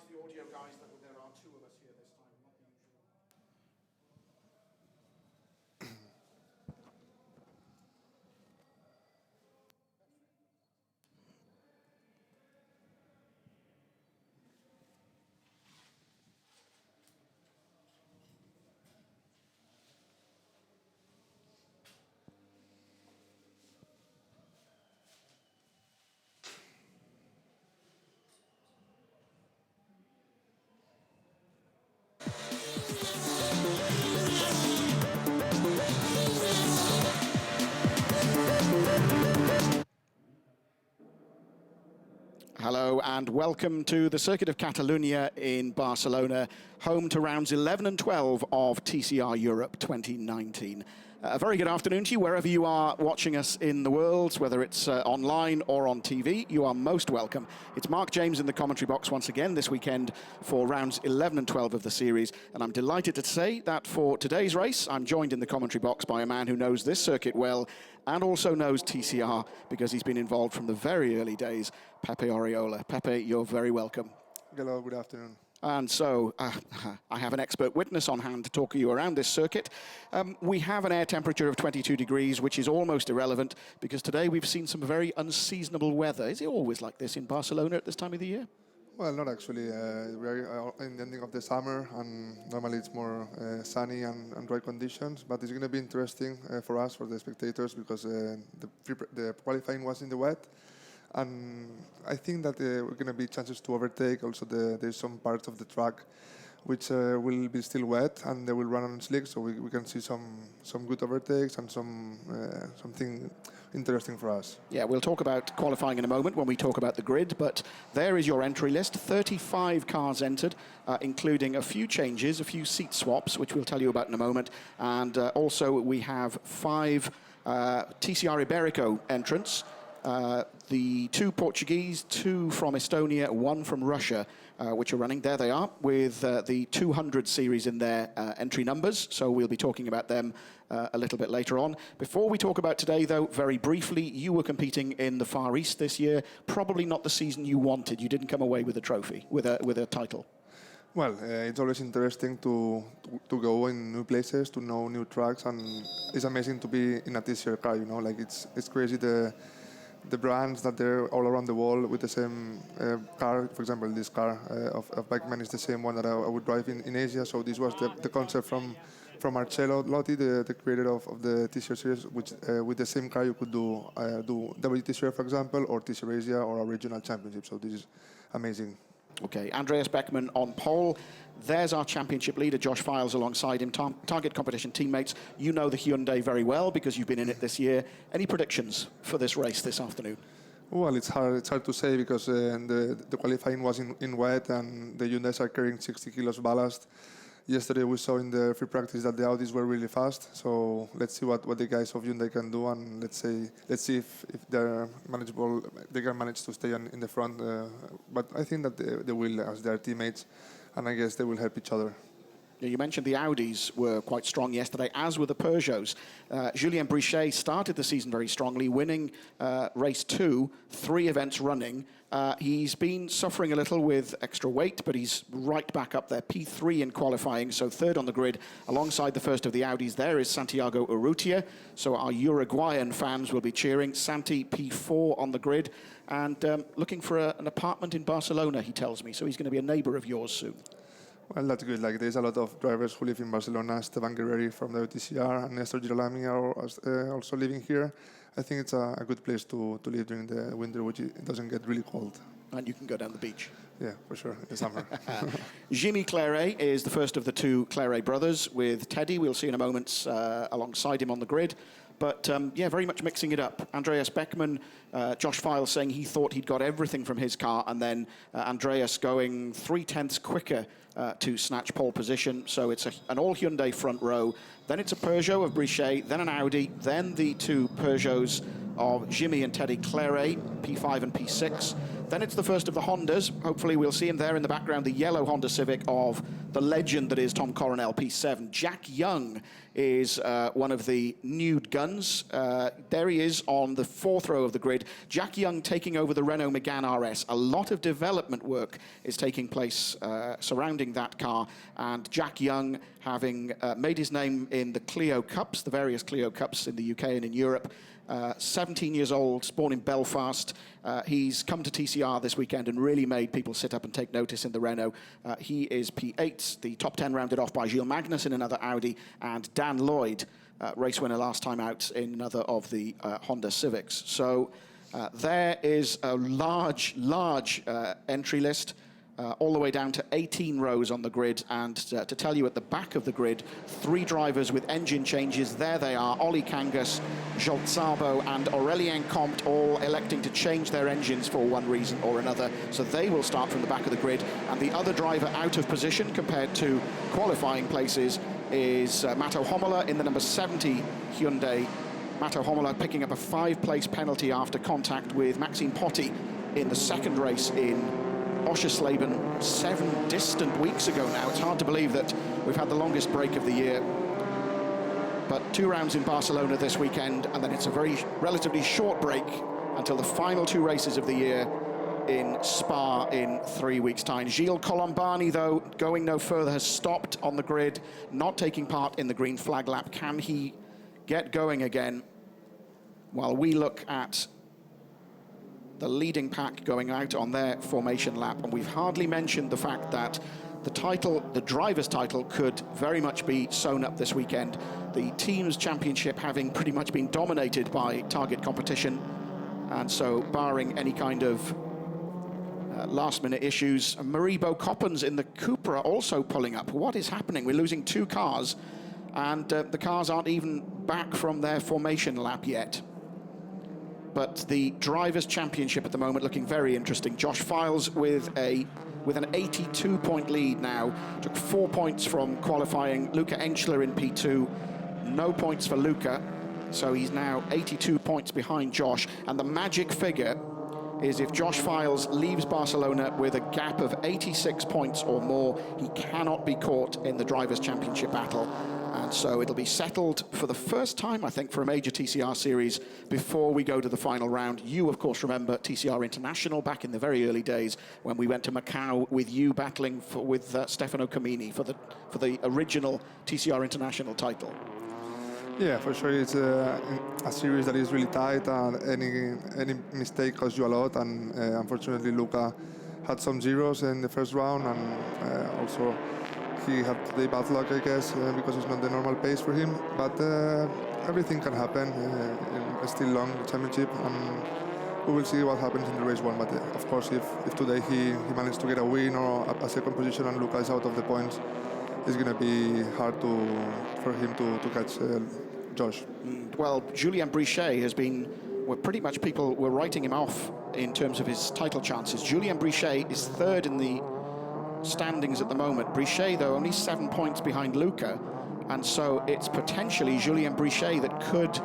The audio guys that there are two of us here this time, not the usual. Hello and welcome to the Circuit of Catalunya in Barcelona, home to rounds 11 and 12 of TCR Europe 2019. A very good afternoon to you wherever you are watching us in the world, whether it's online or on TV. You are most welcome. It's Mark James in the commentary box once again this weekend for rounds 11 and 12 of the series. And I'm delighted to say that for today's race, I'm joined in the commentary box by a man who knows this circuit well and also knows TCR because he's been involved from the very early days, Pepe Oriola. Pepe, you're very welcome. Hello, good afternoon. And so I have an expert witness on hand to talk you around this circuit. We have an air temperature of 22 degrees, which is almost irrelevant because today we've seen some very unseasonable weather. Is it always like this in Barcelona at this time of the year? Well, not actually. We're in the ending of the summer, and normally it's more sunny and dry conditions. But it's going to be interesting for us, for the spectators, because the qualifying was in the wet. And I think that we're going to be chances to overtake. Also, there's some parts of the track which will be still wet, and they will run on slick, so we can see some good overtakes and something interesting for us. Yeah, we'll talk about qualifying in a moment when we talk about the grid, but there is your entry list. 35 cars entered, including a few changes, a few seat swaps, which we'll tell you about in a moment. And also we have 5 TCR Iberico entrants, The 2 Portuguese, 2 from Estonia, 1 from Russia, which are running. There they are, with the 200 series in their entry numbers. So we'll be talking about them a little bit later on. Before we talk about today, though, very briefly, you were competing in the Far East this year. Probably not the season you wanted. You didn't come away with a trophy, with a title. Well, it's always interesting to go in new places, to know new tracks, and it's amazing to be in a TCR car. You know, like it's crazy the brands that they're all around the world with the same car. For example, this car of Beckman is the same one that I would drive in Asia. So this was the concept from Marcello Lotti, the creator of the TCR series, which with the same car you could do WTCR, for example, or TCR Asia or a regional championship. So this is amazing. Okay, Andreas Beckman on pole. There's our championship leader, Josh Files, alongside him. Target competition teammates. You know the Hyundai very well because you've been in it this year. Any predictions for this race this afternoon? Well, it's hard to say because the qualifying was in wet and the Hyundais are carrying 60 kilos ballast. Yesterday we saw in the free practice that the Audis were really fast. So let's see what the guys of Hyundai can do, and let's see if they're manageable. They can manage to stay in the front. But I think that they will, as their teammates, and I guess they will help each other. You mentioned the Audis were quite strong yesterday, as were the Peugeots. Julien Brichet started the season very strongly, winning race 2, 3 events running. He's been suffering a little with extra weight, but he's right back up there. P3 in qualifying, so 3rd on the grid. Alongside the first of the Audis, there is Santiago Urrutia. So our Uruguayan fans will be cheering. Santi, P4 on the grid. And looking for an apartment in Barcelona, he tells me. So he's going to be a neighbour of yours soon. Well, that's good. Like, there's a lot of drivers who live in Barcelona. Esteban Guerreri from the TCR and Nestor Girolami are also living here. I think it's a good place to live during the winter, which it doesn't get really cold. And you can go down the beach. Yeah, for sure, in the summer. Jimmy Claret is the first of the 2 Claret brothers with Teddy. We'll see in a moment alongside him on the grid. But, yeah, very much mixing it up. Andreas Beckman, Josh Files saying he thought he'd got everything from his car, and then Andreas going 3/10 quicker to snatch pole position. So it's an all Hyundai front row. Then it's a Peugeot of Brichet, then an Audi, then the 2 Peugeots of Jimmy and Teddy Claret, P5 and P6. Then it's the first of the Hondas. Hopefully we'll see him there in the background, the yellow Honda Civic of the legend that is Tom Coronel, P7. Jack Young is one of the nude guns. There he is on the 4th row of the grid. Jack Young taking over the Renault Megane RS. A lot of development work is taking place surrounding that car. And Jack Young, having made his name in the Clio Cups, the various Clio Cups in the UK and in Europe, 17 years old, born in Belfast. He's come to TCR this weekend and really made people sit up and take notice in the Renault. He is P8, the top 10 rounded off by Gilles Magnus in another Audi, and Dan Lloyd, race winner last time out in another of the Honda Civics. So there is a large entry list. All the way down to 18 rows on the grid, and to tell you at the back of the grid, 3 drivers with engine changes. There they are, Ollie Kangas, Jolt Szabo and Aurelien Comte, all electing to change their engines for one reason or another. So they will start from the back of the grid, and the other driver out of position compared to qualifying places is Matto Homola in the number 70 Hyundai. Matto Homola picking up a 5-place penalty after contact with Maxime Potti in the second race in Oschersleben 7 distant weeks ago now. It's hard to believe that we've had the longest break of the year. But 2 rounds in Barcelona this weekend, and then it's a very relatively short break until the final 2 races of the year in Spa in 3 weeks' time. Gilles Colombani, though, going no further, has stopped on the grid, not taking part in the green flag lap. Can he get going again? While we look at the leading pack going out on their formation lap, and we've hardly mentioned the fact that the driver's title could very much be sewn up this weekend. The team's championship having pretty much been dominated by target competition, and so barring any kind of last-minute issues, Maribo Coppens in the Cupra also pulling up. What is happening? We're losing 2 cars, and the cars aren't even back from their formation lap yet. But the Drivers' Championship at the moment looking very interesting. Josh Files with an 82-point lead now. Took 4 points from qualifying. Luca Enschler in P2. No points for Luca. So he's now 82 points behind Josh. And the magic figure is if Josh Files leaves Barcelona with a gap of 86 points or more, he cannot be caught in the Drivers' Championship battle. And so it'll be settled for the first time, I think, for a major TCR series before we go to the final round. You, of course, remember TCR International back in the very early days when we went to Macau with you battling with Stefano Camini for the original TCR International title. Yeah, for sure. It's a series that is really tight, and any mistake costs you a lot. And unfortunately, Luca had some zeros in the first round, and also he had today bad luck, I guess, because it's not the normal pace for him. But everything can happen. It's still long, the championship, and we will see what happens in the race one. But of course, if today he managed to get a win or a second position and Luca is out of the points, it's going to be hard for him to catch Josh. Well, Julien Brichet has been, pretty much people were writing him off in terms of his title chances. Julien Brichet is third in the standings at the moment. Brichet, though, only 7 points behind Luca, and so it's potentially Julien Brichet that could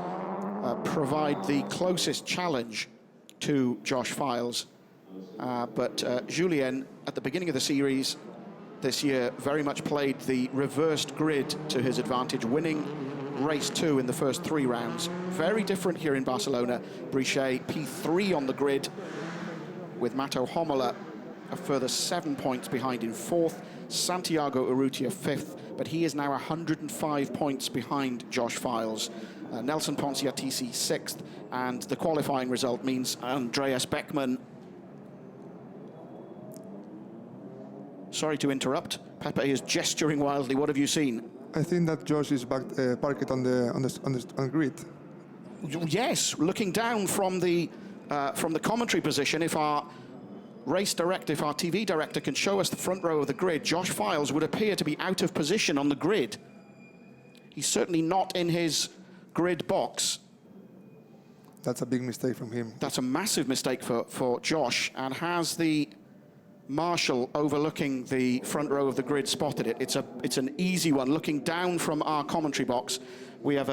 provide the closest challenge to Josh Files. But Julien, at the beginning of the series this year, very much played the reversed grid to his advantage, winning race 2 in the first 3 rounds. Very different here in Barcelona. Brichet P3 on the grid, with Mato Homola a further 7 points behind in 4th. Santiago Urrutia 5th, but he is now 105 points behind Josh Files. Nelson Ponciatici 6th, and the qualifying result means Andreas Beckmann. Sorry to interrupt. Pepe is gesturing wildly. What have you seen? I think that Josh is back, parked on the grid. Yes, looking down from the commentary position, if our race director, if our TV director can show us the front row of the grid, Josh Files would appear to be out of position on the grid. He's certainly not in his grid box. That's a big mistake from him. That's a massive mistake for Josh, and has the marshal overlooking the front row of the grid spotted it? It's an easy one. Looking down from our commentary box, we're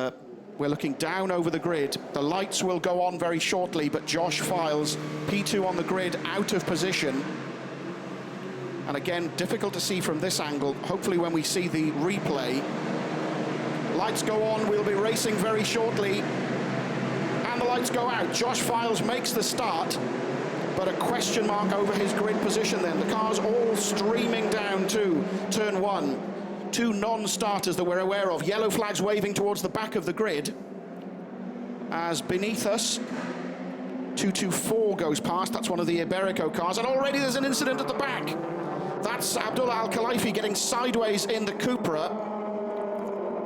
looking down over the grid. The lights will go on very shortly, but Josh Files, P2 on the grid, out of position. And again, difficult to see from this angle. Hopefully when we see the replay. Lights go on, we'll be racing very shortly. And the lights go out. Josh Files makes the start, but a question mark over his grid position then. The cars all streaming down to turn 1. 2 non-starters that we're aware of. Yellow flags waving towards the back of the grid. As beneath us, 224 goes past. That's one of the Iberico cars. And already there's an incident at the back. That's Abdullah Al-Khelaifi getting sideways in the Cupra.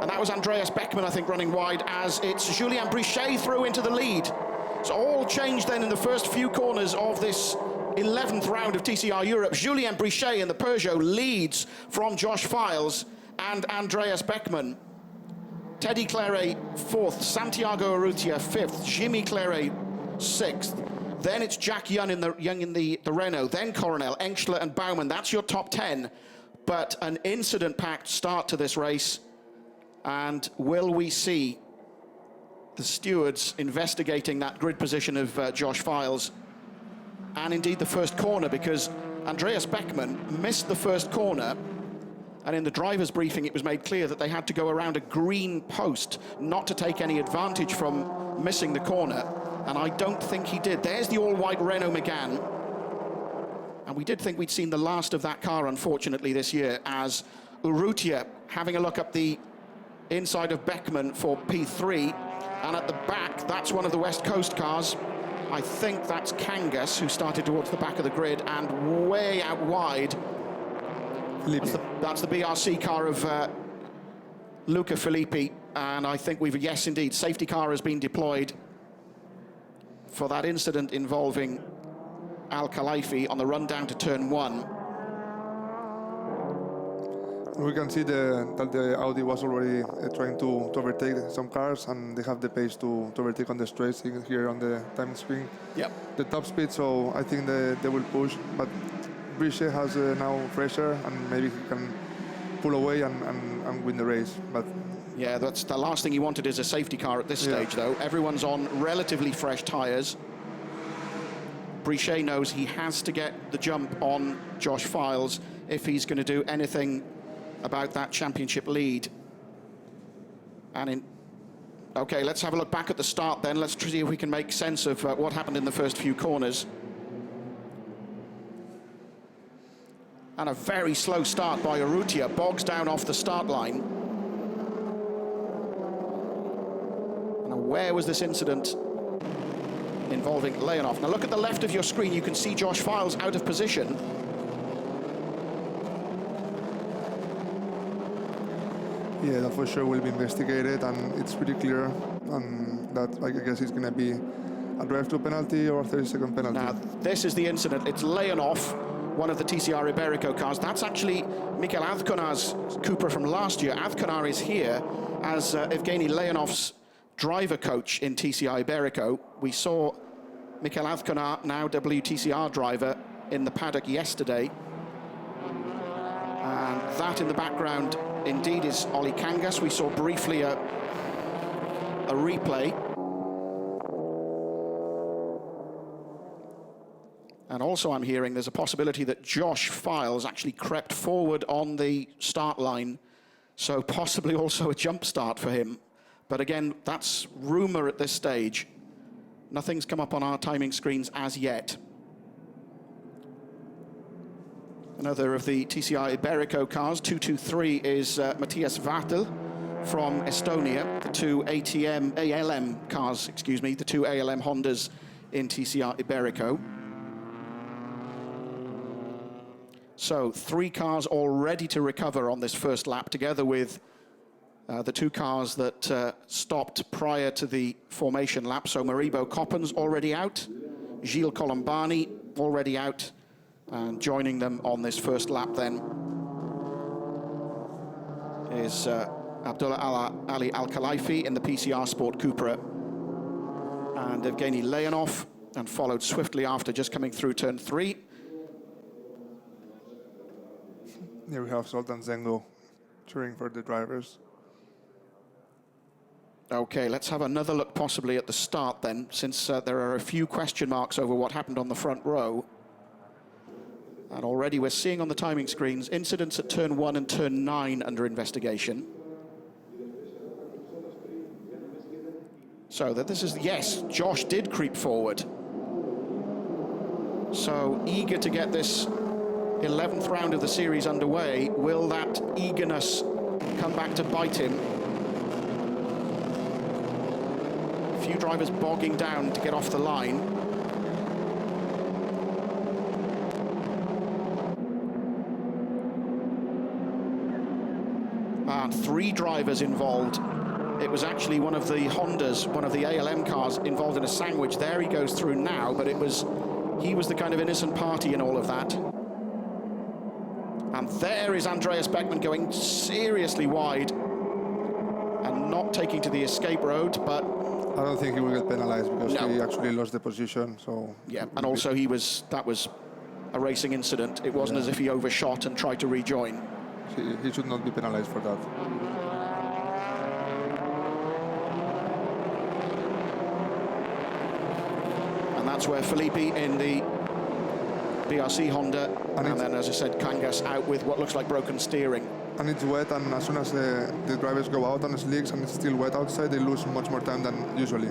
And that was Andreas Beckmann, I think, running wide, as it's Julien Brichet through into the lead. So all changed then in the first few corners of this 11th round of TCR Europe. Julien Brichet in the Peugeot leads from Josh Files and Andreas Beckmann. Teddy Claret 4th, Santiago Urrutia 5th, Jimmy Claret 6th. Then it's Jack Young in the Renault, then Coronel, Engschler and Baumann. That's your top 10. But an incident-packed start to this race. And will we see the stewards investigating that grid position of Josh Files, and indeed the first corner, because Andreas Beckmann missed the first corner, and in the driver's briefing it was made clear that they had to go around a green post not to take any advantage from missing the corner, and I don't think he did. There's the all-white Renault Megane, and we did think we'd seen the last of that car, unfortunately, this year, as Urrutia having a look up the inside of Beckmann for P3, and at the back, that's one of the West Coast cars. I think that's Kangas, who started towards the back of the grid, and way out wide, that's the BRC car of Luca Filippi. And I think yes, indeed, safety car has been deployed for that incident involving Al-Khelaifi on the run down to turn 1. We can see that the Audi was already trying to overtake some cars, and they have the pace to overtake on the straight here on the time screen. Yep. The top speed, so I think they will push. But Brichet has now pressure, and maybe he can pull away and win the race. But Yeah, that's the last thing he wanted is a safety car at this stage, though. Everyone's on relatively fresh tyres. Brichet knows he has to get the jump on Josh Files if he's going to do anything about that championship lead. Okay, let's have a look back at the start then. Let's see if we can make sense of what happened in the first few corners. And a very slow start by Urrutia, bogs down off the start line. Now, where was this incident involving Leonov? Now, look at the left of your screen. You can see Josh Files out of position. Yeah, that for sure will be investigated, and it's pretty clear that I guess it's going to be a drive-through penalty or a 30-second penalty. Now, this is the incident. It's Leonov, one of the TCR Iberico cars. That's actually Mikel Azconar's Cupra from last year. Azconar is here as Evgeny Leonov's driver coach in TCR Iberico. We saw Mikel Azconar, now WTCR driver, in the paddock yesterday. And that in the background indeed is Oli Kangas. We saw briefly a replay. And also I'm hearing there's a possibility that Josh Files actually crept forward on the start line, so possibly also a jump start for him. But again, that's rumour at this stage. Nothing's come up on our timing screens as yet. Another of the TCR Iberico cars, 223, is Matthias Vatel from Estonia. The two ALM cars, the two ALM Hondas in TCR Iberico. So 3 cars all ready to recover on this first lap, together with the 2 cars that stopped prior to the formation lap. So Maribo Coppens already out, Gilles Colombani already out, and joining them on this first lap then is Abdullah Ali Al-Khelaifi in the PCR Sport Cupra, and Evgeny Leonov, and followed swiftly after, just coming through turn 3. Here we have Zoltan Zengo cheering for the drivers. Okay, let's have another look possibly at the start then, since there are a few question marks over what happened on the front row. And already we're seeing on the timing screens incidents at turn 1 and turn 9 under investigation. So that this is, yes, Josh did creep forward. So eager to get this 11th round of the series underway. Will that eagerness come back to bite him? A few drivers bogging down to get off the line. And 3 drivers involved. It was actually one of the Hondas, one of the ALM cars involved in a sandwich. There he goes through now, but he was the kind of innocent party in all of that. And there is Andreas Beckmann going seriously wide and not taking to the escape road, but I don't think he will get penalized because he actually lost the position. So yeah, and also that was a racing incident. It wasn't as if he overshot and tried to rejoin. He should not be penalized for that. And that's where Felipe in the BRC Honda, and then, as I said, Kangas out with what looks like broken steering. And it's wet, and as soon as the drivers go out on the slicks and it's still wet outside, they lose much more time than usually.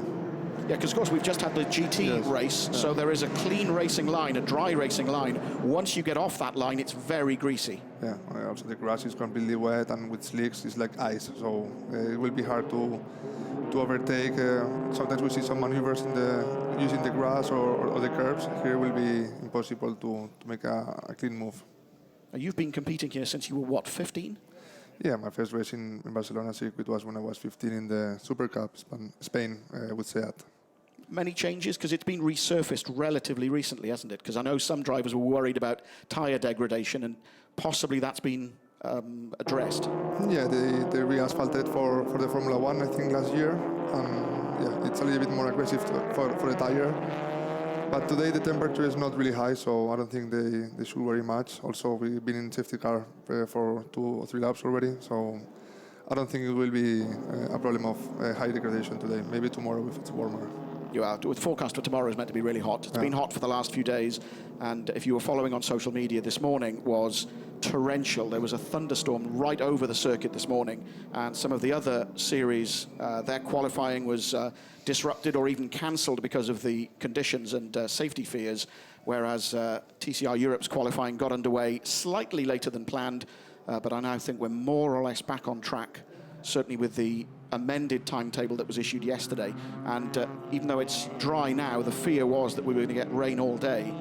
Yeah, because of course we've just had the GT race, so there is a clean racing line, a dry racing line. Once you get off that line, it's very greasy. Yeah, also the grass is completely wet, and with slicks it's like ice, so it will be hard to overtake. Sometimes we see some maneuvers using the grass or the curbs. Here it will be impossible to make a clean move. You've been competing here since you were, what, 15? Yeah, my first race in Barcelona circuit was when I was 15 in the Super Cup, Spain, with Seat. Many changes, because it's been resurfaced relatively recently, hasn't it? Because I know some drivers were worried about tyre degradation, and possibly that's been addressed. Yeah, they re-asphalted for the Formula 1, I think, last year. Yeah, it's a little bit more aggressive for the tyre. But today the temperature is not really high, so I don't think they should worry much. Also, we've been in safety car for 2 or 3 laps already, so I don't think it will be a problem of high degradation today. Maybe tomorrow if it's warmer. The forecast for tomorrow is meant to be really hot. It's been hot for the last few days, and if you were following on social media this morning, was torrential. There was a thunderstorm right over the circuit this morning, and some of the other series, their qualifying was disrupted or even cancelled because of the conditions and safety fears, whereas TCR Europe's qualifying got underway slightly later than planned, but I now think we're more or less back on track, certainly with the amended timetable that was issued yesterday. And even though it's dry now, the fear was that we were going to get rain all day.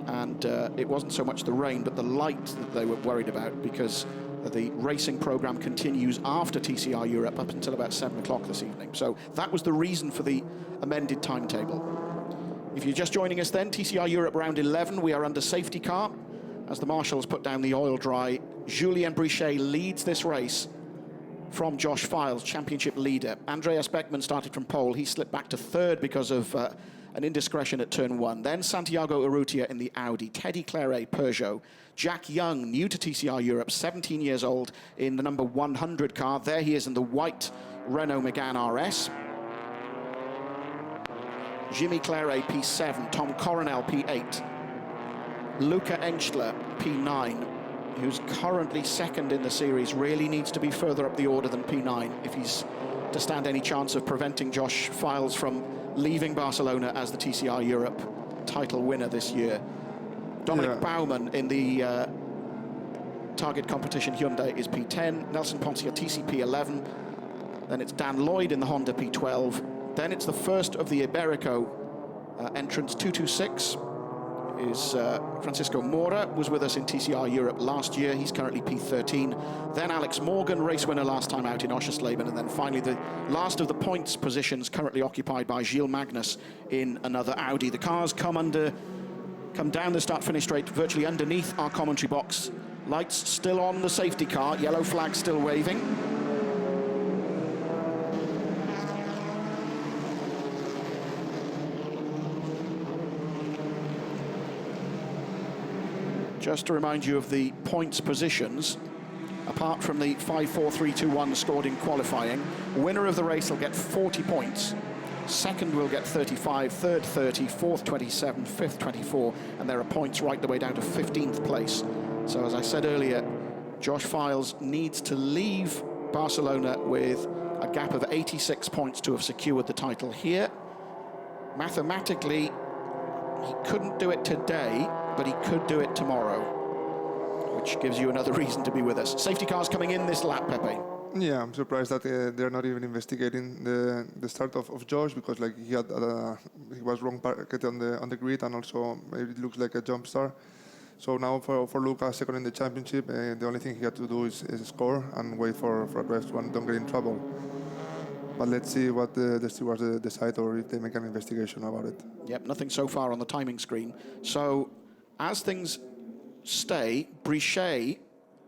And it wasn't so much the rain, but the light that they were worried about, because the racing program continues after TCR Europe up until about 7 o'clock this evening. So that was the reason for the amended timetable. If you're just joining us then, TCR Europe Round 11, we are under safety car. As the marshals put down the oil dry, Julien Brichet leads this race from Josh Files, championship leader. Andreas Beckmann started from pole. He slipped back to third because of an indiscretion at turn 1. Then Santiago Urrutia in the Audi, Teddy Claret, Peugeot. Jack Young, new to TCR Europe, 17 years old, in the number 100 car. There he is in the white Renault Megane RS. Jimmy Claret, P7. Tom Coronel, P8. Luca Engstler, P9. Who's currently second in the series, really needs to be further up the order than P9 if he's to stand any chance of preventing Josh Files from leaving Barcelona as the TCR Europe title winner this year. Dominic Baumann in the target competition Hyundai is P10, Nelson Poncia TCP 11, then it's Dan Lloyd in the Honda P12, then it's the first of the Iberico entrants 226. Is Francisco Mora, was with us in TCR Europe last year. He's currently P13. Then Alex Morgan, race winner last time out in Oschersleben. And then finally the last of the points positions currently occupied by Gilles Magnus in another Audi. The cars come down the start-finish straight virtually underneath our commentary box. Lights still on the safety car, yellow flag still waving. Just to remind you of the points positions, apart from the 5, 4, 3, 2, 1 scored in qualifying, winner of the race will get 40 points. Second will get 35, third 30, fourth 27, fifth 24, and there are points right the way down to 15th place. So as I said earlier, Josh Files needs to leave Barcelona with a gap of 86 points to have secured the title here. Mathematically, he couldn't do it today, but he could do it tomorrow, which gives you another reason to be with us. Safety cars coming in this lap, Pepe. Yeah, I'm surprised that they're not even investigating the start of Josh, because like he was wrong parked on the grid, and also it looks like a jump start. So now for Luca, second in the championship, the only thing he had to do is score and wait for a rest one, don't get in trouble. But let's see what the stewards decide, or if they make an investigation about it. Yep, nothing so far on the timing screen. So as things stay, Brichet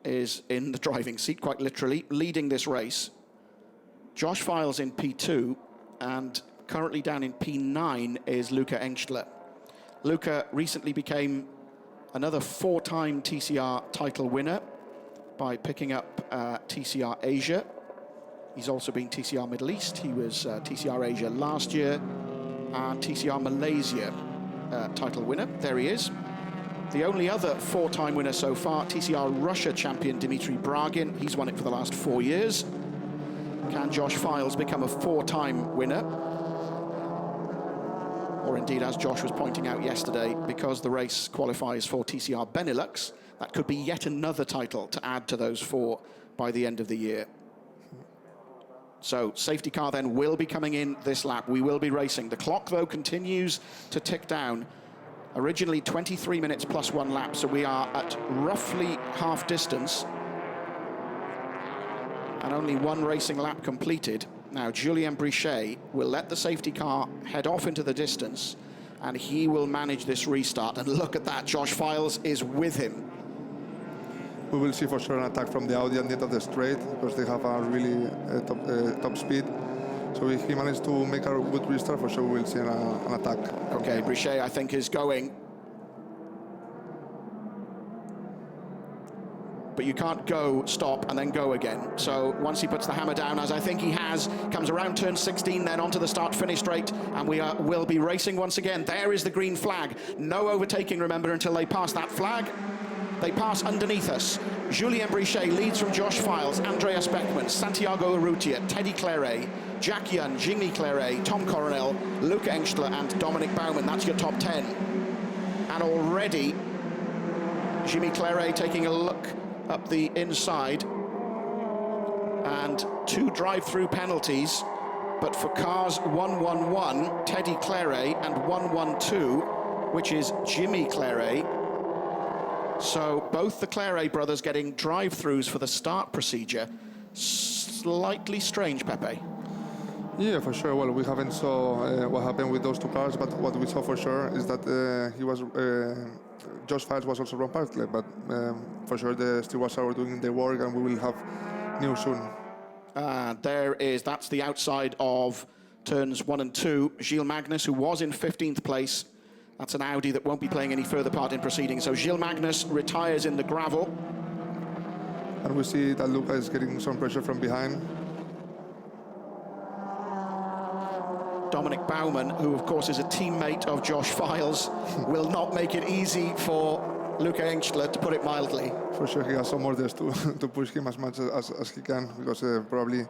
is in the driving seat, quite literally, leading this race. Josh Files in P2, and currently down in P9 is Luca Engstler. Luca recently became another 4-time TCR title winner by picking up TCR Asia. He's also been TCR Middle East. He was TCR Asia last year, and TCR Malaysia title winner. There he is. The only other 4-time winner so far, TCR Russia champion Dmitry Bragin. He's won it for the last 4 years. Can Josh Files become a 4-time winner? Or indeed, as Josh was pointing out yesterday, because the race qualifies for TCR Benelux, that could be yet another title to add to those 4 by the end of the year. So safety car then will be coming in this lap. We will be racing. The clock, though, continues to tick down. Originally 23 minutes plus 1 lap, so we are at roughly half distance. And only 1 racing lap completed. Now, Julien Brichet will let the safety car head off into the distance, and he will manage this restart. And look at that, Josh Files is with him. We will see for sure an attack from the Audi at the end of the straight, because they have a really top speed. So if he managed to make a good restart, for sure we'll see an attack. Okay, Brichet, I think, is going. but you can't go, stop, and then go again. So once he puts the hammer down, as I think he has, comes around turn 16, then onto the start-finish straight, and we will be racing once again. There is the green flag. No overtaking, remember, until they pass that flag. They pass underneath us. Julien Brichet leads from Josh Files, Andreas Beckmann, Santiago Urrutia, Teddy Claret, Jack Young, Jimmy Claret, Tom Coronel, Luca Engstler, and Dominic Baumann. That's your top 10. And already, Jimmy Claret taking a look up the inside, and 2 drive-through penalties, but for cars 111, Teddy Claret, and 112, which is Jimmy Claret. So both the Claret brothers getting drive-throughs for the start procedure. Slightly strange, Pepe. Yeah, for sure. Well, we haven't saw what happened with those 2 cars, but what we saw for sure is that Josh Files was also wrong partly, but for sure the stewards are doing their work, and we will have news soon. That's the outside of turns 1 and 2. Gilles Magnus, who was in 15th place. That's an Audi that won't be playing any further part in proceedings. So Gilles Magnus retires in the gravel. And we see that Luca is getting some pressure from behind. Dominic Baumann, who of course is a teammate of Josh Files, will not make it easy for Luca Engstler, to put it mildly. For sure, he has some orders to push him as much as he can, because probably,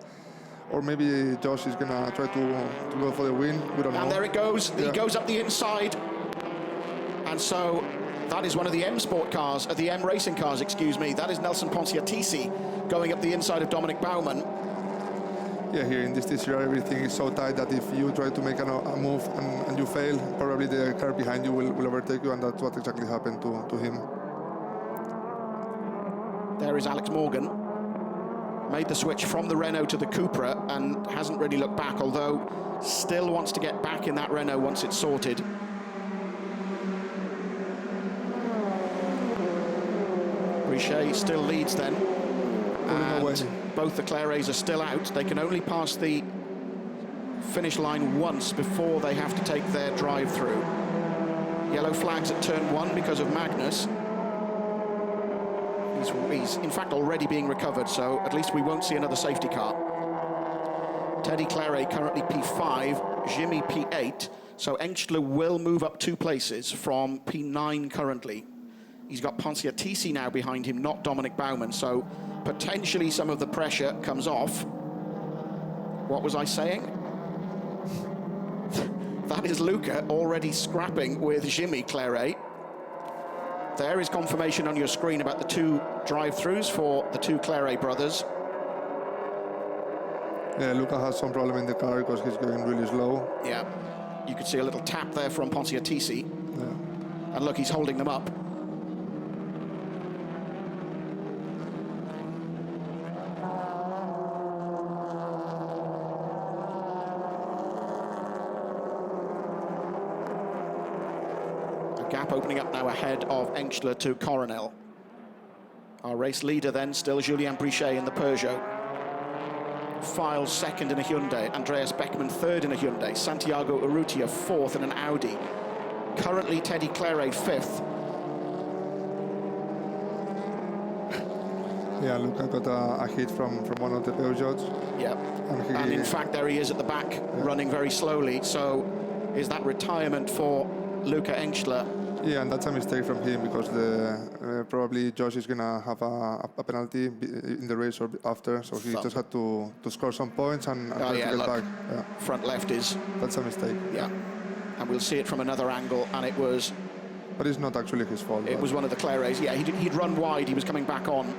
or maybe Josh is gonna try to go for the win. We don't know. And there it goes. Yeah. He goes up the inside, and so that is one of the M Sport cars, the M Racing cars, excuse me. That is Nelson Ponciatici going up the inside of Dominic Baumann. Yeah, here in this TCR, everything is so tight that if you try to make a move and you fail, probably the car behind you will overtake you, and that's what exactly happened to him. There is Alex Morgan. Made the switch from the Renault to the Cupra and hasn't really looked back, although still wants to get back in that Renault once it's sorted. Brichet still leads then. And both the Clarets are still out. They can only pass the finish line once before they have to take their drive-through. Yellow flags at turn 1 because of Magnus. He's in fact already being recovered, so at least we won't see another safety car. Teddy Claret currently P5, Jimmy P8, so Engstler will move up 2 places from P9 currently. He's got Ponciatici now behind him, not Dominic Baumann, so potentially some of the pressure comes off. What was I saying? That is Luca already scrapping with Jimmy Claret. There is confirmation on your screen about the 2 drive-throughs for the 2 Claret brothers. Yeah, Luca has some problem in the car because he's going really slow. Yeah, you could see a little tap there from Ponciatici. Yeah. And look, he's holding them up. Gap opening up now ahead of Engstler to Coronel. Our race leader then still Julien Brichet in the Peugeot. Files second in a Hyundai. Andreas Beckmann third in a Hyundai. Santiago Urrutia fourth in an Audi. Currently Teddy Claret fifth. Yeah, Luca got a hit from one of the Peugeots. Yeah, and in fact there he is at the back, running very slowly. So is that retirement for Luca Engstler? Yeah, and that's a mistake from him, because probably Josh is gonna have a penalty in the race or after, so he just had to score some points and try to get back. Yeah. Front left is... That's a mistake. Yeah, and we'll see it from another angle, and it was... But it's not actually his fault. It was one of the Clarets. Yeah, he'd run wide, he was coming back on.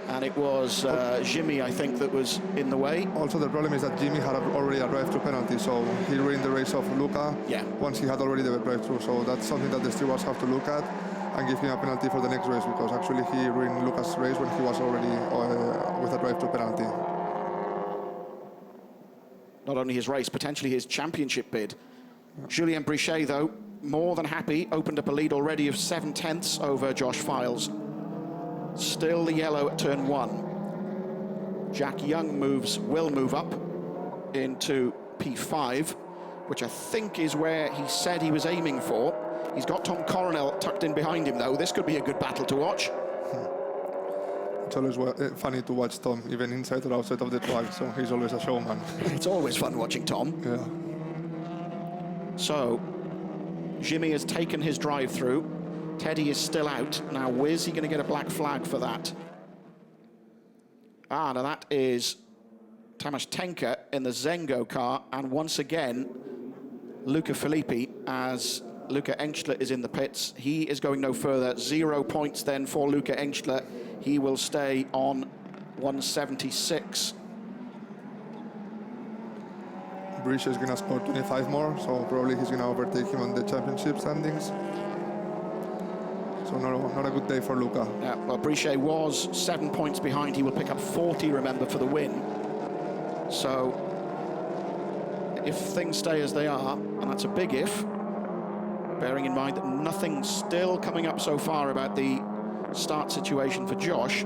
And it was Jimmy, I think, that was in the way. Also, the problem is that Jimmy had already a drive-through penalty, so he ruined the race of Luca once he had already the drive-through. So that's something that the stewards have to look at and give him a penalty for the next race, because actually he ruined Luca's race when he was already with a drive-through penalty. Not only his race, potentially his championship bid. Yeah. Julien Brichet, though, more than happy, opened up a lead already of 7/10 over Josh Files. Still the yellow at turn 1. Jack Young will move up into P5, which I think is where he said he was aiming for. He's got Tom Coronel tucked in behind him, though. This could be a good battle to watch. It's always funny to watch Tom, even inside or outside of the track, so he's always a showman. It's always fun watching Tom. Yeah. So, Jimmy has taken his drive through. Teddy is still out. Now, where's he going to get a black flag for that? Now that is Tamas Tenka in the Zengo car, and once again, Luca Filippi, as Luca Engstler is in the pits. He is going no further. 0 points then for Luca Engstler. He will stay on 176. Brisha is going to score 25 more, so probably he's going to overtake him on the championship standings. So not a good day for Luca. Yeah, well, Brisha was 7 points behind. He will pick up 40, remember, for the win. So if things stay as they are, and that's a big if, bearing in mind that nothing's still coming up so far about the start situation for Josh.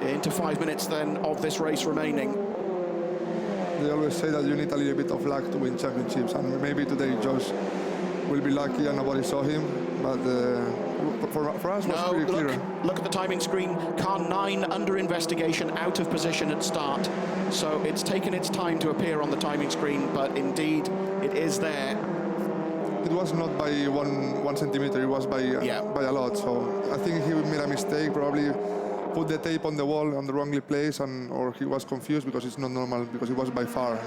Into 5 minutes then of this race remaining. They always say that you need a little bit of luck to win championships, and maybe today Josh will be lucky and nobody saw him, but for us it was pretty clear. Look at the timing screen. Car 9 under investigation, out of position at start. So it's taken its time to appear on the timing screen, but indeed it is there. It was not by one centimeter, it was by a lot. So I think he made a mistake, probably put the tape on the wall on the wrongly place, or he was confused because it's not normal, because it was by far,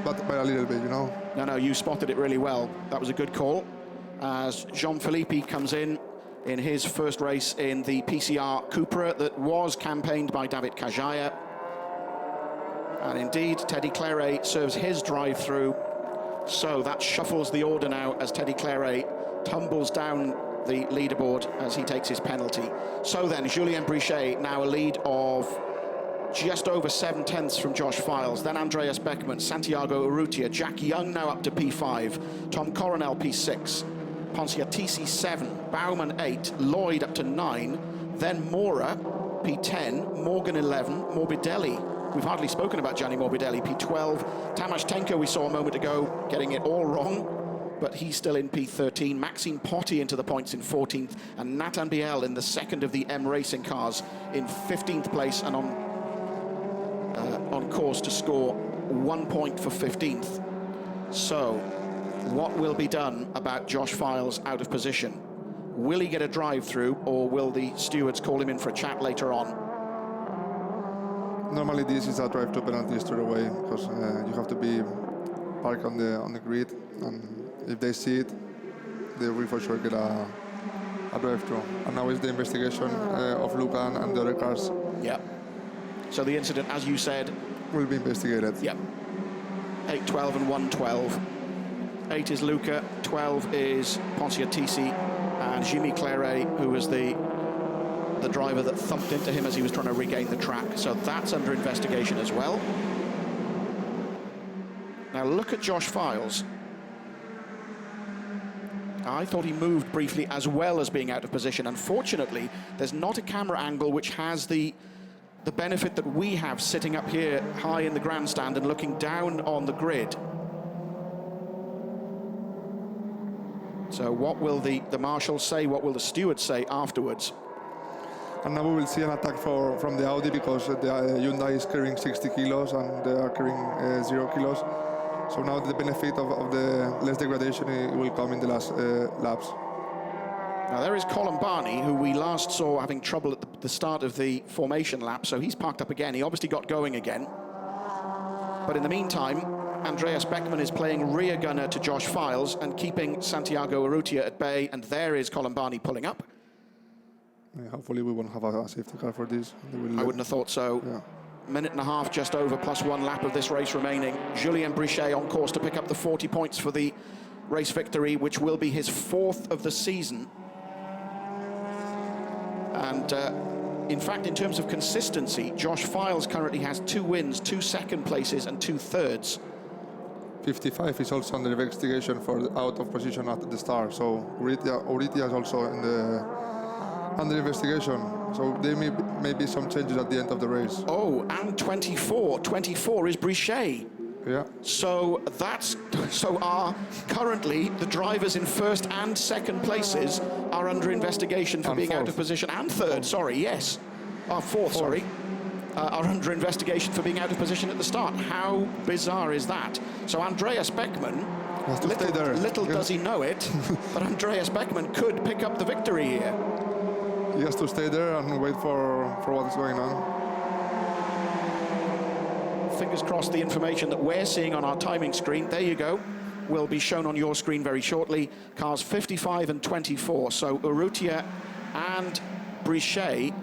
but by a little bit, you know. No, you spotted it really well. That was a good call. As Jean-Philippe comes in his first race in the PCR Cupra that was campaigned by David Kajaya. And indeed, Teddy Claret serves his drive-through. So that shuffles the order now as Teddy Claret tumbles down the leaderboard as he takes his penalty. So then, Julien Brichet now a lead of just over 7 tenths from Josh Files, then Andreas Beckmann, Santiago Urrutia, Jack Young now up to P5, Tom Coronel P6, Ponciatici 7, Baumann 8, Lloyd up to 9, then Mora P10, Morgan 11, Morbidelli. We've hardly spoken about Gianni Morbidelli, P12. Tamas Tenka, we saw a moment ago, getting it all wrong, but he's still in P13. Maxime Potti into the points in 14th, and Nathan Biel in the second of the M Racing cars in 15th place and on course to score 1 point for 15th. So, what will be done about Josh Files out of position? Will he get a drive-through, or will the stewards call him in for a chat later on? Normally this is a drive-through penalty straight away, because you have to be parked on the grid, and if they see it, they will for sure get a drive-through. And now is the investigation of Luca and the other cars. Yeah. So the incident, as you said, will be investigated. Yep. 8, 12 and 112. 8 is Luca, 12 is Ponciatici, and Jimmy Claret, who was the driver that thumped into him as he was trying to regain the track. So that's under investigation as well. Now look at Josh Files. I thought he moved briefly as well as being out of position. Unfortunately, there's not a camera angle which has the benefit that we have sitting up here high in the grandstand and looking down on the grid. So what will the marshals say? What will the stewards say afterwards? And now we will see an attack from the Audi, because the Hyundai is carrying 60 kilos and they are carrying 0 kilos. So now the benefit of the less degradation will come in the last laps. Now there is Colombani, who we last saw having trouble at the start of the formation lap, so he's parked up again. He obviously got going again. But in the meantime, Andreas Beckmann is playing rear gunner to Josh Files and keeping Santiago Urrutia at bay, and there is Colombani pulling up. Yeah, hopefully we won't have a safety car for this. I wouldn't have thought so. Yeah. Minute and a half just over, plus 1 lap of this race remaining. Julien Brichet on course to pick up the 40 points for the race victory, which will be his 4th of the season. And in fact, in terms of consistency, Josh Files currently has 2 wins, 2 second places and 2 thirds. 55 is also under investigation for out of position at the start. So Urrutia is also under investigation. So there may be some changes at the end of the race. Oh, and 24 is Brichet. Yeah. So currently the drivers in first and second places are under investigation for And being out fourth. of position, and third, sorry, yes. Fourth, sorry. Are under investigation for being out of position at the start. How bizarre is that? So Andreas Beckmann, Has to stay there. little does he know it, but Andreas Beckmann could pick up the victory here. He has to stay there and wait for what is going on. Fingers crossed the information that we're seeing on our timing screen, there you go, will be shown on your screen very shortly. Cars 55 and 24. So Urrutia and Brichet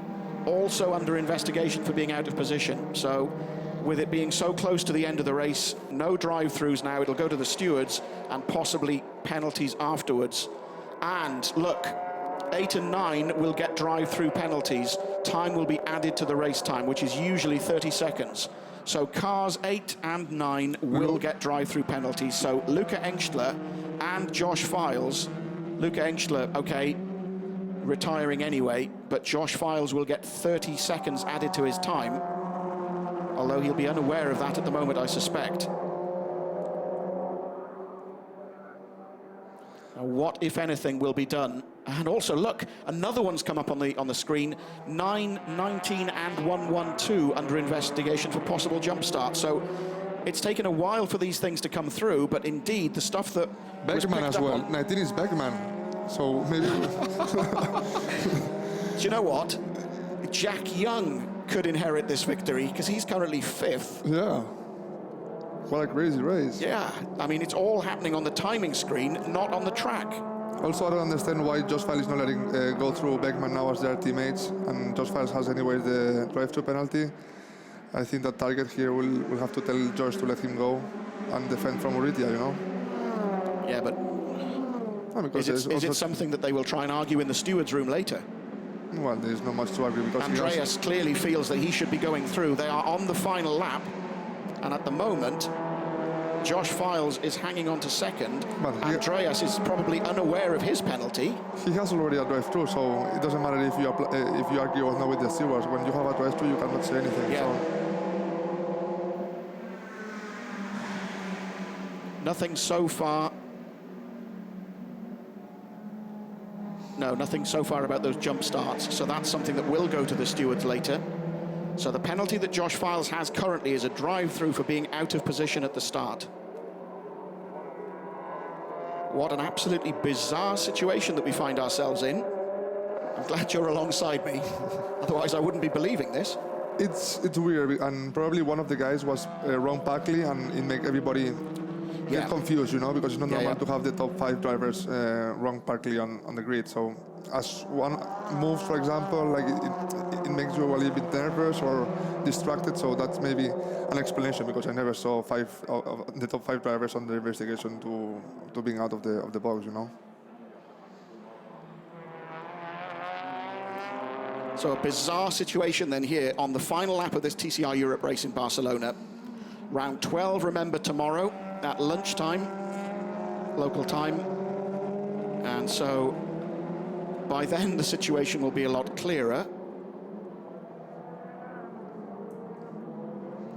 also under investigation for being out of position. So with it being so close to the end of the race, no drive-throughs now. It'll go to the stewards and possibly penalties afterwards. And look, 8 and 9 will get drive-through penalties. Time will be added to the race time, which is usually 30 seconds. So cars 8 and 9 will get drive-through penalties. So Luca Engstler and Josh Files. Luca Engstler, okay, retiring anyway, but Josh Files will get 30 seconds added to his time, although he'll be unaware of that at the moment, I suspect. Now, what, if anything, will be done? And also, look, another one's come up on the screen. 9, 19, and 112 under investigation for possible jump start. So it's taken a while for these things to come through, but indeed, the stuff that Beckman as well. 19 is Beckman, so maybe. Do you know what? Jack Young could inherit this victory because he's currently 5th. Yeah. What a crazy race. Yeah, I mean, it's all happening on the timing screen, not on the track. Also, I don't understand why Josh Files is not letting go through Beckman now as their teammates, and Josh Files has anyway the drive-through penalty. I think that Target here will have to tell Josh to let him go and defend from Urrutia, you know? Yeah, but is it something that they will try and argue in the stewards' room later? Well, there's not much to argue because Andreas clearly feels that he should be going through. They are on the final lap, and at the moment, Josh Files is hanging on to second. Andreas is probably unaware of his penalty. He has already a drive-through, so it doesn't matter if you argue or not with the stewards. When you have a drive-through, you cannot say anything. Yeah. So. Nothing so far. No, nothing so far about those jump starts. So that's something that will go to the stewards later. So the penalty that Josh Files has currently is a drive-through for being out of position at the start. What an absolutely bizarre situation that we find ourselves in. I'm glad you're alongside me. Otherwise, I wouldn't be believing this. It's weird, and probably one of the guys was Ron Packley, and it make everybody get confused, you know, because it's not normal to have the top 5 drivers Ron Packley on the grid. So as one moves, for example, like it makes you a little bit nervous or distracted. So that's maybe an explanation, because I never saw the top 5 drivers on the investigation to being out of the box, you know. So a bizarre situation then here on the final lap of this TCR Europe race in Barcelona. Round 12, remember, tomorrow at lunchtime, local time. And so by then the situation will be a lot clearer.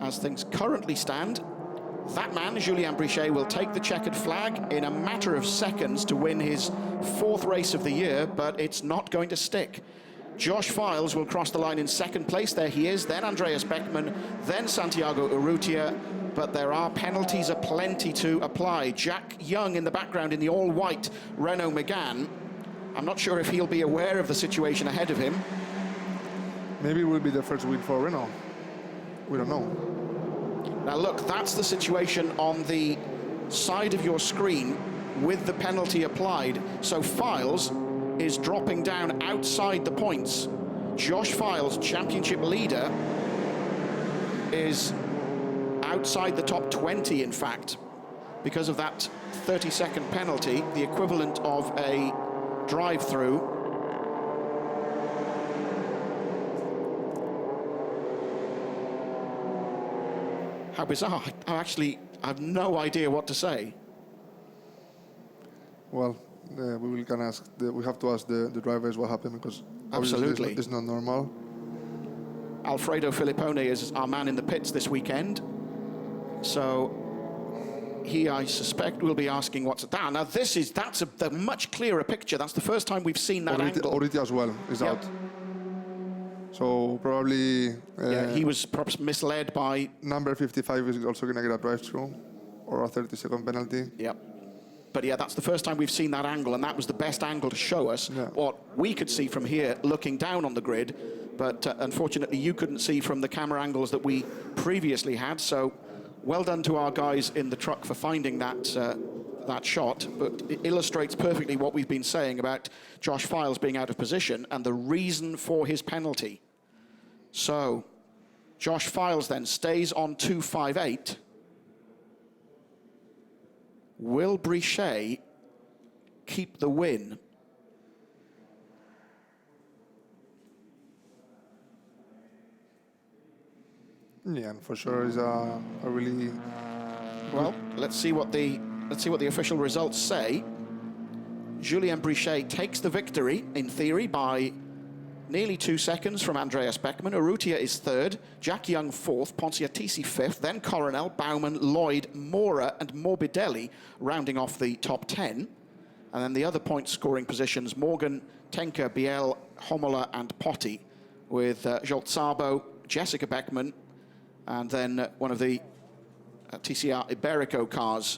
As things currently stand, that man, Julien Brichet, will take the checkered flag in a matter of seconds to win his 4th race of the year, but it's not going to stick. Josh Files will cross the line in 2nd place. There he is. Then Andreas Beckmann, then Santiago Urrutia. But there are penalties aplenty to apply. Jack Young in the background in the all-white Renault Megane. I'm not sure if he'll be aware of the situation ahead of him. Maybe it will be the first win for Renault. We don't know. Now look, that's the situation on the side of your screen with the penalty applied. So Files is dropping down outside the points. Josh Files, championship leader, is outside the top 20, in fact, because of that 30-second penalty, the equivalent of a drive-through. How bizarre. I have no idea what to say. Well, we have to ask the drivers what happened, because absolutely it's not normal. Alfredo Filippone is our man in the pits this weekend. So he, I suspect, will be asking what's down. Now, that's a much clearer picture. That's the first time we've seen that angle. Urrutia as well is out. So probably... he was perhaps misled by... Number 55 is also going to get a drive-through or a 30-second penalty. Yep. But yeah, that's the first time we've seen that angle, and that was the best angle to show us what we could see from here looking down on the grid. But unfortunately, you couldn't see from the camera angles that we previously had. So well done to our guys in the truck for finding that shot. But it illustrates perfectly what we've been saying about Josh Files being out of position and the reason for his penalty. So Josh Files then stays on 2.58. Will Brichet keep the win? Yeah, and for sure is a really... Well, let's see what the official results say. Julien Brichet takes the victory, in theory, by nearly 2 seconds from Andreas Beckmann. Urrutia is third, Jack Young fourth, Ponciatici fifth, then Coronel, Baumann, Lloyd, Mora and Morbidelli rounding off the top 10. And then the other point-scoring positions, Morgan, Tenka, Biel, Homola and Potti, with Jolt Szabo, Jessica Beckmann, and then one of the TCR Iberico cars,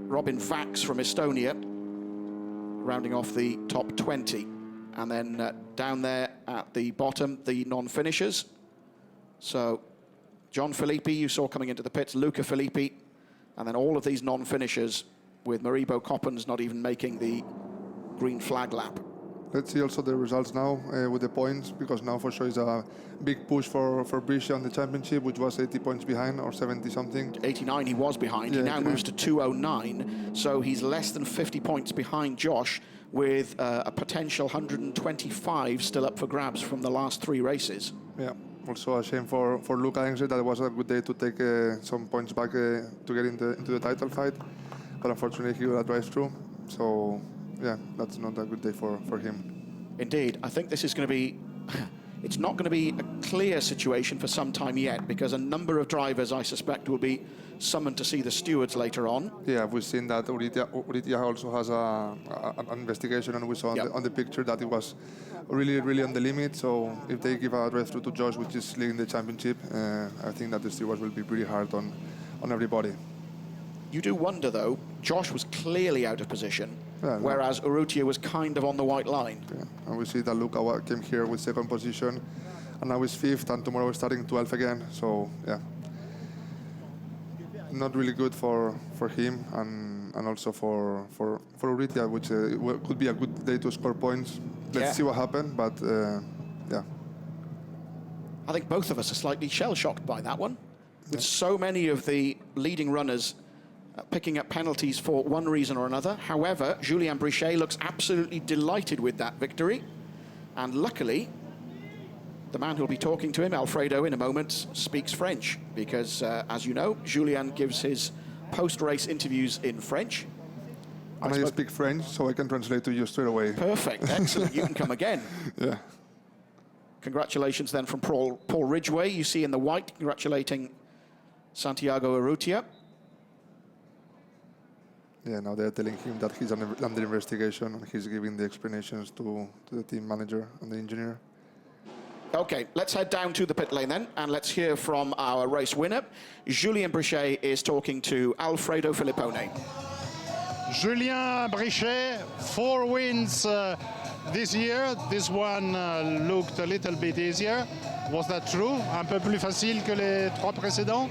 Robin Vax from Estonia, rounding off the top 20. And then down there at the bottom, the non-finishers. So John Filippi, you saw coming into the pits, Luca Filippi, and then all of these non-finishers with Maribo Coppens not even making the green flag lap. Let's see also the results now with the points, because now for sure is a big push for Brescia on the championship, which was 80 points behind or 70 something. 89 he was behind. He now moves to 209, so he's less than 50 points behind Josh, with a potential 125 still up for grabs from the last 3 races. Yeah, also a shame for Luca Engel. That was a good day to take some points back to get into the title fight, but unfortunately he got a drive-through. So yeah, that's not a good day for him. Indeed. I think this is going to be... it's not going to be a clear situation for some time yet, because a number of drivers, I suspect, will be summoned to see the stewards later on. Yeah, we've seen that Urrutia also has an investigation, and we saw on the picture that it was really on the limit. So if they give a drive-through to Josh, which is leading the championship, I think that the stewards will be pretty hard on everybody. You do wonder, though, Josh was clearly out of position, whereas Urrutia was kind of on the white line. Yeah. And we see that Luca came here with 2nd position, and now he's 5th, and tomorrow we're starting 12th again. So, yeah, not really good for him, and also for Urrutia, which could be a good day to score points. Let's see what happens, but, yeah. I think both of us are slightly shell-shocked by that one, with so many of the leading runners picking up penalties for one reason or another. However, Julien Brichet looks absolutely delighted with that victory. And luckily, the man who'll be talking to him, Alfredo, in a moment, speaks French. Because, as you know, Julien gives his post-race interviews in French. And I speak French, so I can translate to you straight away. Perfect. Excellent. You can come again. Yeah. Congratulations then from Paul Ridgway. You see in the white, congratulating Santiago Urrutia. Yeah, now they're telling him that he's under investigation, and he's giving the explanations to the team manager and the engineer. Okay, let's head down to the pit lane then, and let's hear from our race winner. Julien Brichet is talking to Alfredo Filippone. Julien Brichet, 4 wins this year. This one looked a little bit easier. Was that true? Un peu plus facile que les 3 précédents?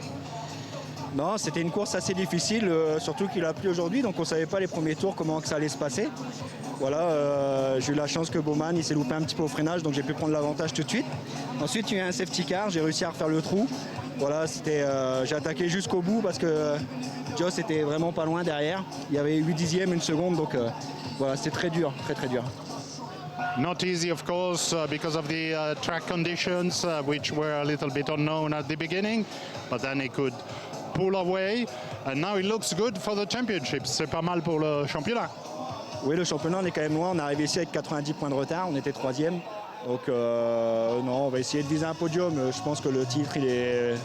Non, c'était une course assez difficile, surtout qu'il a plu aujourd'hui, donc on ne savait pas les premiers tours comment que ça allait se passer. Voilà, j'ai eu la chance que Baumann il s'est loupé un petit peu au freinage, donc j'ai pu prendre l'avantage tout de suite. Ensuite, il y a eu un safety car, j'ai réussi à refaire le trou. Voilà, j'ai attaqué jusqu'au bout parce que Joss était vraiment pas loin derrière. Il y avait 8 dixièmes, 1 seconde, donc voilà, c'était très dur, très dur. Not easy, of course, because of the track conditions, which were a little bit unknown at the beginning, but then he could pull away, and now it looks good for the championship. C'est pas mal pour le championnat. Oui, le championnat, on est quand même loin. On est arrivé ici avec 90 points de retard. On était 3e. Donc, non, on va essayer de viser un podium. Je pense que le titre, il est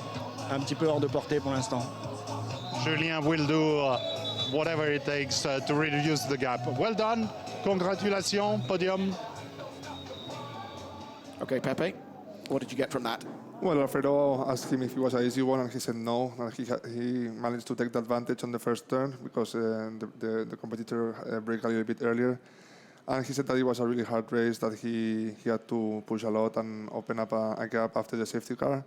un petit peu hors de portée pour l'instant. Julien will do whatever it takes to reduce the gap. Well done. Congratulations, podium. Okay, Pepe, what did you get from that? Well, Alfredo asked him if it was an easy one, and he said no. And he managed to take the advantage on the first turn because the competitor braked a little bit earlier. And he said that it was a really hard race, that he had to push a lot and open up a gap after the safety car.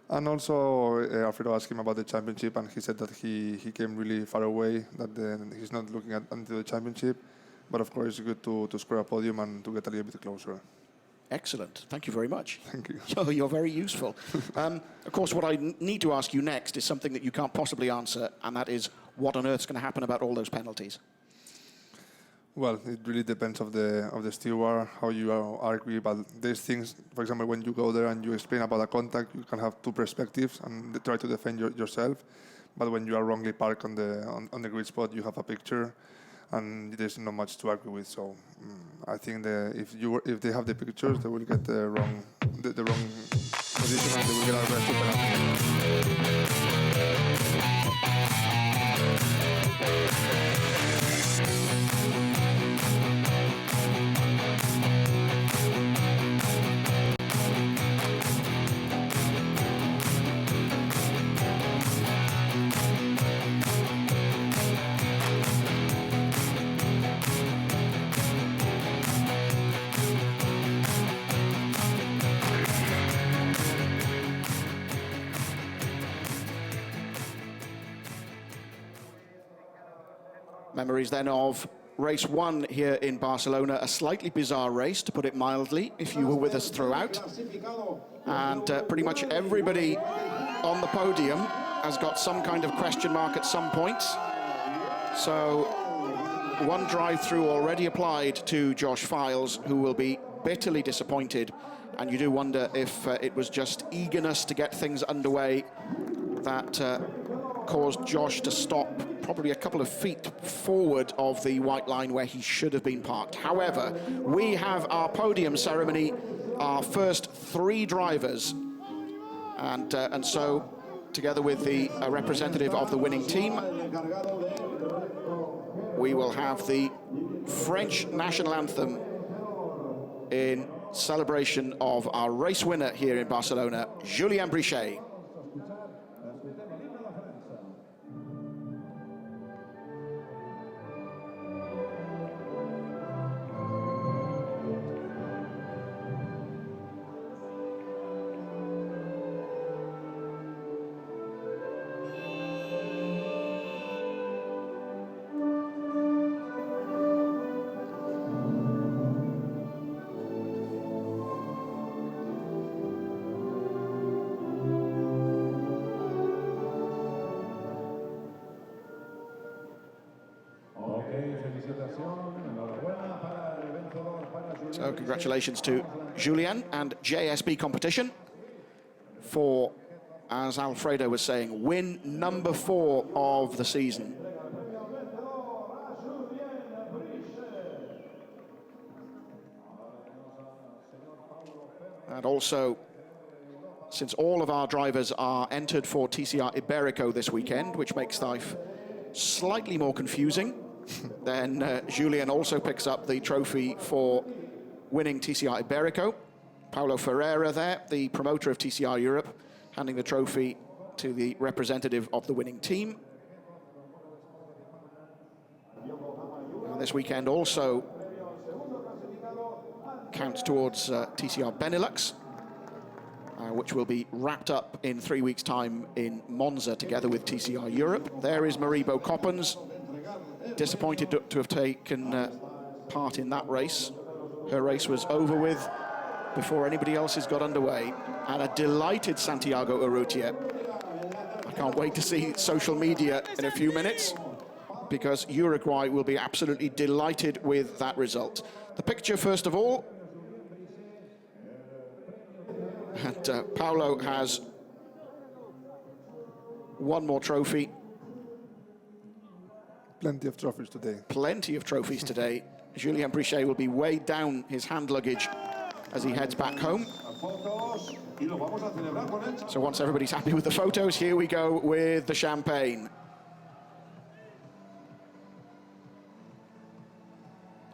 And also, Alfredo asked him about the championship, and he said that he came really far away, that he's not looking at until the championship. But of course, it's good to score a podium and to get a little bit closer. Excellent. Thank you very much. Thank you. You're very useful. Of course, what I need to ask you next is something that you can't possibly answer, and that is what on earth's going to happen about all those penalties? Well, it really depends of the steward, how you argue. But there's things, for example, when you go there and you explain about a contact, you can have two perspectives and try to defend yourself. But when you are wrongly parked on the grid spot, you have a picture, and there's not much to argue with. So I think if they have the pictures, they will get the wrong position and they will get a red penalty. Memories then of race one here in Barcelona, a slightly bizarre race, to put it mildly, if you were with us throughout. And pretty much everybody on the podium has got some kind of question mark at some point. So one drive-through already applied to Josh Files, who will be bitterly disappointed. And you do wonder if it was just eagerness to get things underway that caused Josh to stop probably a couple of feet forward of the white line where he should have been parked. However, we have our podium ceremony, our first three drivers. And so, together with the representative of the winning team, we will have the French national anthem in celebration of our race winner here in Barcelona, Julien Brichet. So congratulations to Julien and JSB Competition for, as Alfredo was saying, win number 4 of the season. And also, since all of our drivers are entered for TCR Iberico this weekend, which makes life slightly more confusing, then Julien also picks up the trophy for winning TCR Iberico. Paulo Ferreira there, the promoter of TCR Europe, handing the trophy to the representative of the winning team. And this weekend also counts towards TCR Benelux, which will be wrapped up in 3 weeks' time in Monza together with TCR Europe. There is Maribo Coppens, disappointed to have taken part in that race. Her race was over with before anybody else's got underway. And a delighted Santiago Urrutia. I can't wait to see social media in a few minutes, because Uruguay will be absolutely delighted with that result. The picture, first of all. And Paulo has one more trophy. Plenty of trophies today. Plenty of trophies today. Julien Brichet will be weighed down his hand luggage as he heads back home. So once everybody's happy with the photos, here we go with the champagne.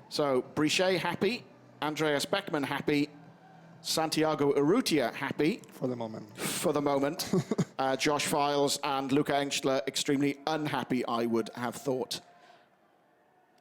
So Brichet happy, Andreas Beckmann happy, Santiago Urrutia happy. For the moment. For the moment. Josh Files and Luca Engstler extremely unhappy, I would have thought.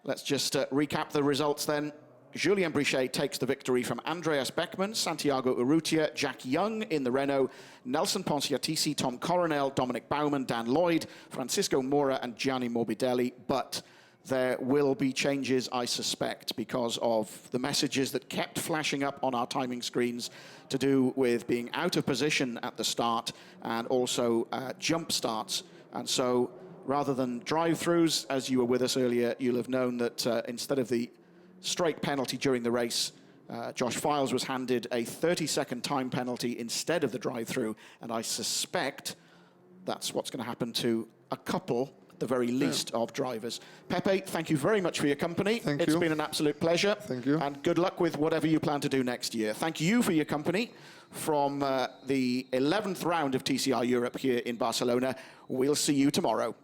Let's just recap the results then. Julien Brichet takes the victory from Andreas Beckmann, Santiago Urrutia, Jack Young in the Renault, Nelson Ponciatici, Tom Coronel, Dominic Baumann, Dan Lloyd, Francisco Mora and Gianni Morbidelli. But there will be changes, I suspect, because of the messages that kept flashing up on our timing screens to do with being out of position at the start and also jump starts. And so rather than drive-throughs, as you were with us earlier, you'll have known that instead of the straight penalty during the race, Josh Files was handed a 30-second time penalty instead of the drive-through, and I suspect that's what's going to happen to a couple, at the very least, of drivers. Pepe, thank you very much for your company. Thank you. It's been an absolute pleasure. Thank you. And good luck with whatever you plan to do next year. Thank you for your company from the 11th round of TCR Europe here in Barcelona. We'll see you tomorrow.